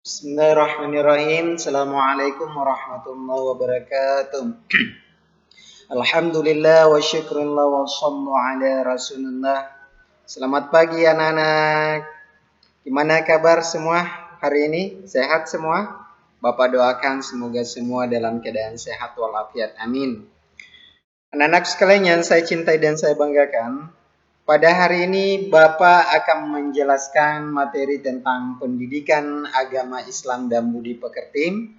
Bismillahirrahmanirrahim. Assalamualaikum warahmatullahi wabarakatuh. Alhamdulillah wa syukrulillah wa sallu ala rasulullah. Selamat pagi anak-anak. Gimana kabar semua hari ini? Sehat semua? Bapak doakan semoga semua dalam keadaan sehat walafiat. Amin. Anak-anak sekalian yang saya cintai dan saya banggakan, pada hari ini Bapak akan menjelaskan materi tentang pendidikan agama Islam dan budi pekerti.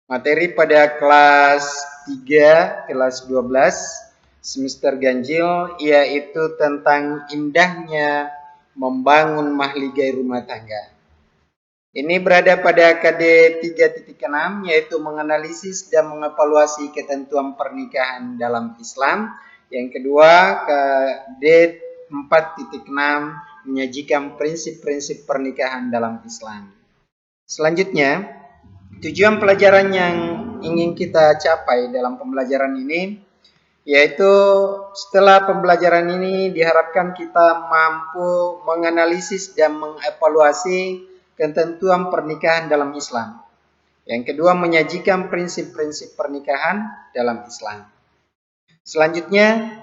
Materi pada kelas 3, kelas 12, semester ganjil, yaitu tentang indahnya membangun mahligai rumah tangga. Ini berada pada KD 3.6, yaitu menganalisis dan mengevaluasi ketentuan pernikahan dalam Islam. Yang kedua, KD 4.6, menyajikan prinsip-prinsip pernikahan dalam Islam. Selanjutnya, tujuan pelajaran yang ingin kita capai dalam pembelajaran ini, yaitu setelah pembelajaran ini diharapkan kita mampu menganalisis dan mengevaluasi ketentuan pernikahan dalam Islam. Yang kedua, menyajikan prinsip-prinsip pernikahan dalam Islam. Selanjutnya,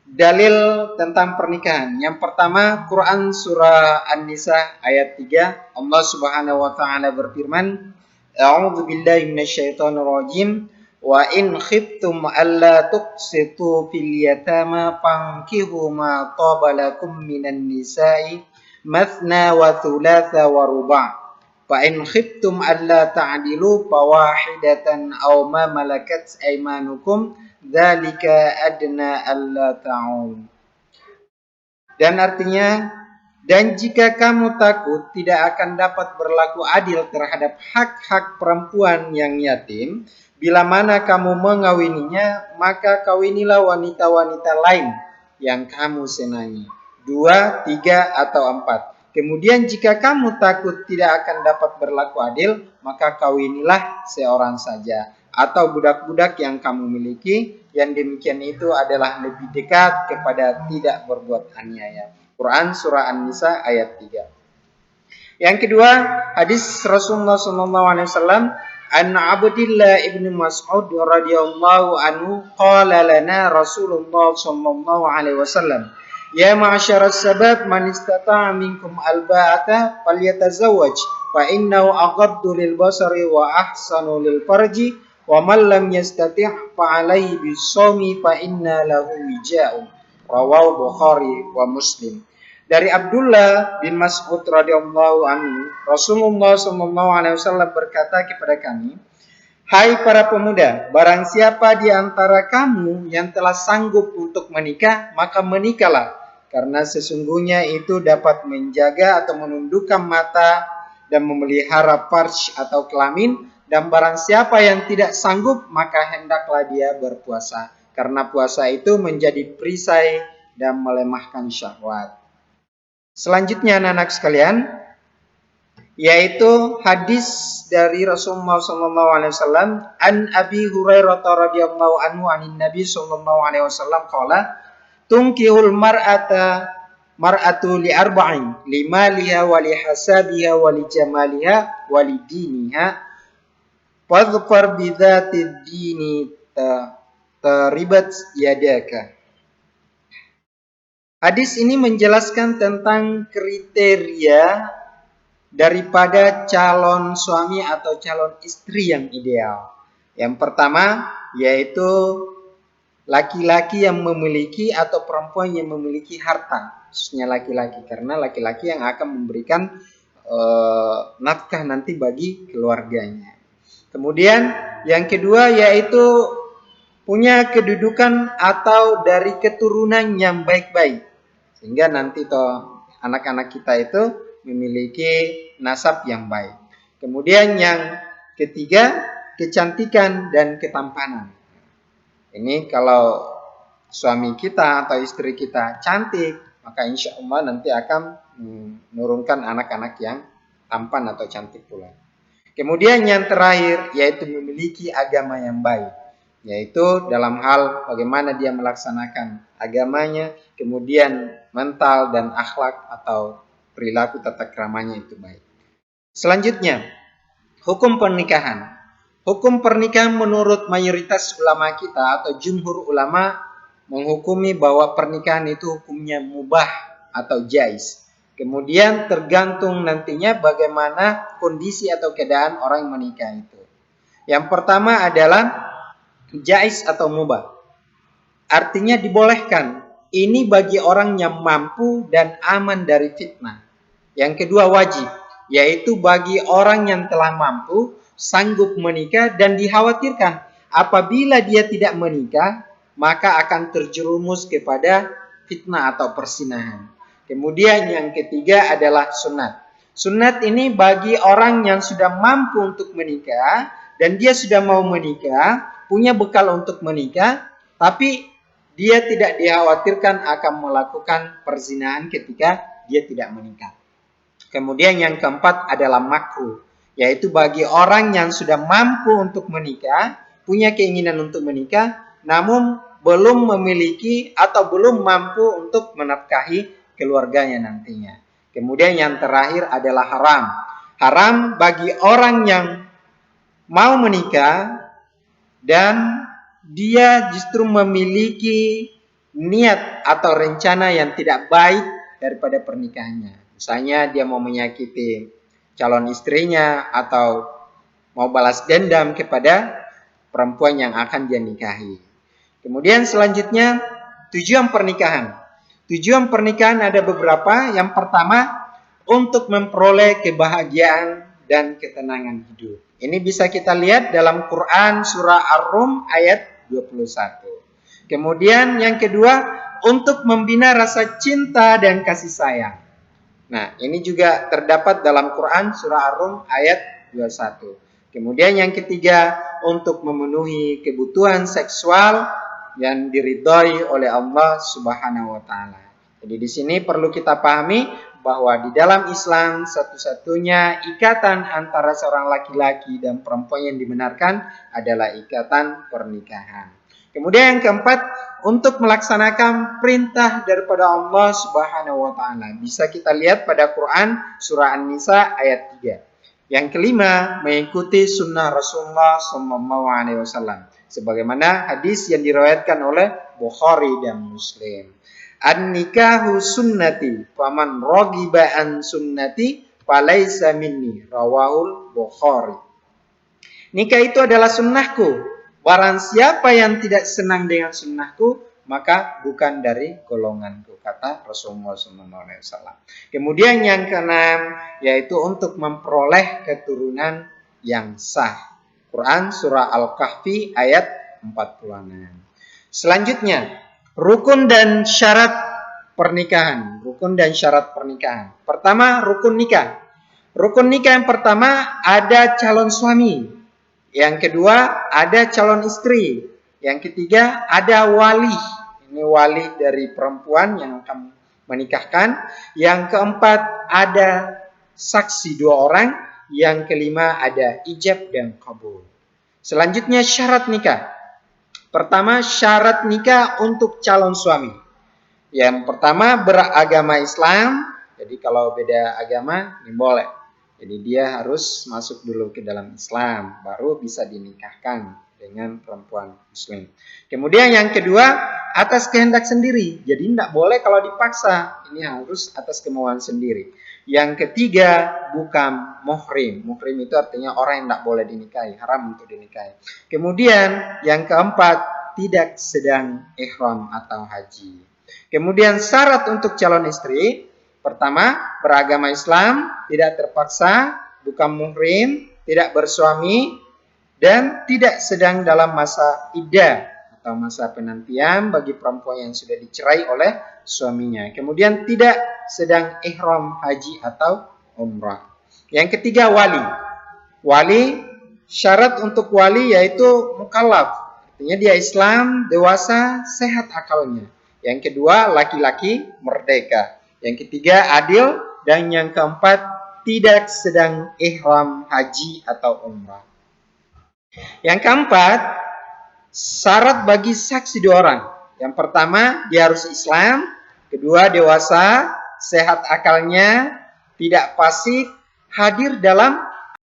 dalil tentang pernikahan. Yang pertama, Quran surah An-Nisa ayat 3. Allah Subhanahu wa taala berfirman, A'udzu billahi minasyaitonir rajim. Wa in khiftum alla tuqsitu fil yatama fankihu ma taba lakum minan nisa'i mathna wa thulatha wa ruba'. Fa in khiftum alla ta'dilu fawahidatan aw ma malakat aymanukum dzalika adna alla ta'un. Dan artinya, dan jika kamu takut tidak akan dapat berlaku adil terhadap hak-hak perempuan yang yatim, bila mana kamu mengawininya, maka kawinilah wanita-wanita lain yang kamu senangi. 2, 3, atau 4. Kemudian jika kamu takut tidak akan dapat berlaku adil, maka kawinilah seorang saja atau budak-budak yang kamu miliki. Yang demikian itu adalah lebih dekat kepada tidak berbuat aniaya. Quran surah An-Nisa ayat 3. Yang kedua, hadis Rasulullah SAW, an Abdillah ibn Mas'ud radhiyallahu anhu qala lana Rasulullah sallallahu alaihi wasallam, ya ma'syaras sabab man istata'a minkum alba'ata falyatazawwaj fa innahu aghaddu lil basari wa ahsanu lil farji wa man lam yastati' fa alaihi bis-shawmi fa inna lahu wija'un. Rawahu Bukhari wa Muslim. Dari Abdullah bin Mas'ud radhiyallahu anhu, Rasulullah sallallahu alaihi wasallam berkata kepada kami, hai para pemuda, barang siapa di antara kamu yang telah sanggup untuk menikah, maka menikahlah, karena sesungguhnya itu dapat menjaga atau menundukkan mata dan memelihara farj atau kelamin. Dan barang siapa yang tidak sanggup, maka hendaklah dia berpuasa, karena puasa itu menjadi perisai dan melemahkan syahwat. Selanjutnya anak-anak sekalian, yaitu hadis dari Rasulullah SAW, an Abi Hurairah radhiyallahu anhu anin Nabi sallallahu alaihi wasallam qala tunkihul mar'atu li arba'in limaliha wa li hasabiha wa li jamaliha wa li diniha fadhfar bidzatid dini taribat yadaka. Hadis ini menjelaskan tentang kriteria daripada calon suami atau calon istri yang ideal. Yang pertama, yaitu laki-laki yang memiliki atau perempuan yang memiliki harta. Khususnya laki-laki, karena laki-laki yang akan memberikan nafkah nanti bagi keluarganya. Kemudian yang kedua, yaitu punya kedudukan atau dari keturunan yang baik-baik, sehingga nanti anak-anak kita itu memiliki nasab yang baik. Kemudian yang ketiga, kecantikan dan ketampanan. Ini kalau suami kita atau istri kita cantik, maka insya Allah nanti akan menurunkan anak-anak yang tampan atau cantik pula. Kemudian yang terakhir, yaitu memiliki agama yang baik, yaitu dalam hal bagaimana dia melaksanakan agamanya, kemudian mental dan akhlak atau perilaku tata keramanya itu baik. Selanjutnya, hukum pernikahan. Hukum pernikahan menurut mayoritas ulama kita atau jumhur ulama menghukumi bahwa pernikahan itu hukumnya mubah atau jais. Kemudian tergantung nantinya bagaimana kondisi atau keadaan orang yang menikah itu. Yang pertama adalah jais atau mubah. Artinya dibolehkan. Ini bagi orang yang mampu dan aman dari fitnah. Yang kedua wajib, yaitu bagi orang yang telah mampu, sanggup menikah dan dikhawatirkan apabila dia tidak menikah, maka akan terjerumus kepada fitnah atau persinahan. Kemudian yang ketiga adalah sunat. Sunat ini bagi orang yang sudah mampu untuk menikah dan dia sudah mau menikah, punya bekal untuk menikah, tapi dia tidak dikhawatirkan akan melakukan perzinahan ketika dia tidak menikah. Kemudian yang keempat adalah makruh, yaitu bagi orang yang sudah mampu untuk menikah, punya keinginan untuk menikah, namun belum memiliki atau belum mampu untuk menafkahi keluarganya nantinya. Kemudian yang terakhir adalah haram. Haram bagi orang yang mau menikah dan dia justru memiliki niat atau rencana yang tidak baik daripada pernikahannya. Misalnya dia mau menyakiti calon istrinya atau mau balas dendam kepada perempuan yang akan dia nikahi. Kemudian selanjutnya tujuan pernikahan. Tujuan pernikahan ada beberapa. Yang pertama, untuk memperoleh kebahagiaan dan ketenangan hidup. Ini bisa kita lihat dalam Quran surah Ar-Rum ayat 21. Kemudian yang kedua, untuk membina rasa cinta dan kasih sayang. Nah, ini juga terdapat dalam Quran surah Ar-Rum ayat 21. Kemudian yang ketiga, untuk memenuhi kebutuhan seksual yang diridhoi oleh Allah Subhanahu wa taala. Jadi di sini perlu kita pahami bahwa di dalam Islam satu-satunya ikatan antara seorang laki-laki dan perempuan yang dibenarkan adalah ikatan pernikahan. Kemudian yang keempat, untuk melaksanakan perintah daripada Allah Subhanahu wa taala. Bisa kita lihat pada Quran surah An-Nisa ayat 3. Yang kelima, mengikuti sunnah Rasulullah SAW. Sebagaimana hadis yang diriwayatkan oleh Bukhari dan Muslim. An-nikahu sunnati, faman raghiba an sunnati falaisa minni, rawahul Bukhari. Nikah itu adalah sunnahku. Barang siapa yang tidak senang dengan sunnahku, maka bukan dari golonganku, kata Rasulullah SAW. Kemudian yang keenam, yaitu untuk memperoleh keturunan yang sah. Quran surah Al-Kahfi ayat 46. Selanjutnya, rukun dan syarat pernikahan. Rukun dan syarat pernikahan. Pertama, rukun nikah. Rukun nikah yang pertama ada calon suami. Yang kedua ada calon istri. Yang ketiga ada wali. Ini wali dari perempuan yang akan menikahkan. Yang keempat ada saksi 2 orang. Yang kelima ada ijab dan kabul. Selanjutnya syarat nikah. Pertama, syarat nikah untuk calon suami. Yang pertama, beragama Islam. Jadi kalau beda agama, ini boleh. Jadi dia harus masuk dulu ke dalam Islam, baru bisa dinikahkan dengan perempuan Muslim. Kemudian yang kedua, atas kehendak sendiri. Jadi tidak boleh kalau dipaksa. Ini harus atas kemauan sendiri. Yang ketiga, bukan muhrim. Muhrim itu artinya orang yang tidak boleh dinikahi, haram untuk dinikahi. Kemudian yang keempat, tidak sedang ihram atau haji. Kemudian syarat untuk calon istri, pertama, beragama Islam, tidak terpaksa, bukan muhrim, tidak bersuami, dan tidak sedang dalam masa iddah atau masa penantian bagi perempuan yang sudah dicerai oleh suaminya. Kemudian tidak sedang ihram haji atau umrah. Yang ketiga, wali. Wali, syarat untuk wali yaitu mukallaf. Artinya dia Islam, dewasa, sehat akalnya. Yang kedua, laki-laki, merdeka. Yang ketiga, adil. Dan yang keempat, tidak sedang ihram haji atau umrah. Yang keempat, syarat bagi saksi 2 orang. Yang pertama, dia harus Islam. Kedua, dewasa, sehat akalnya, tidak fasik, hadir dalam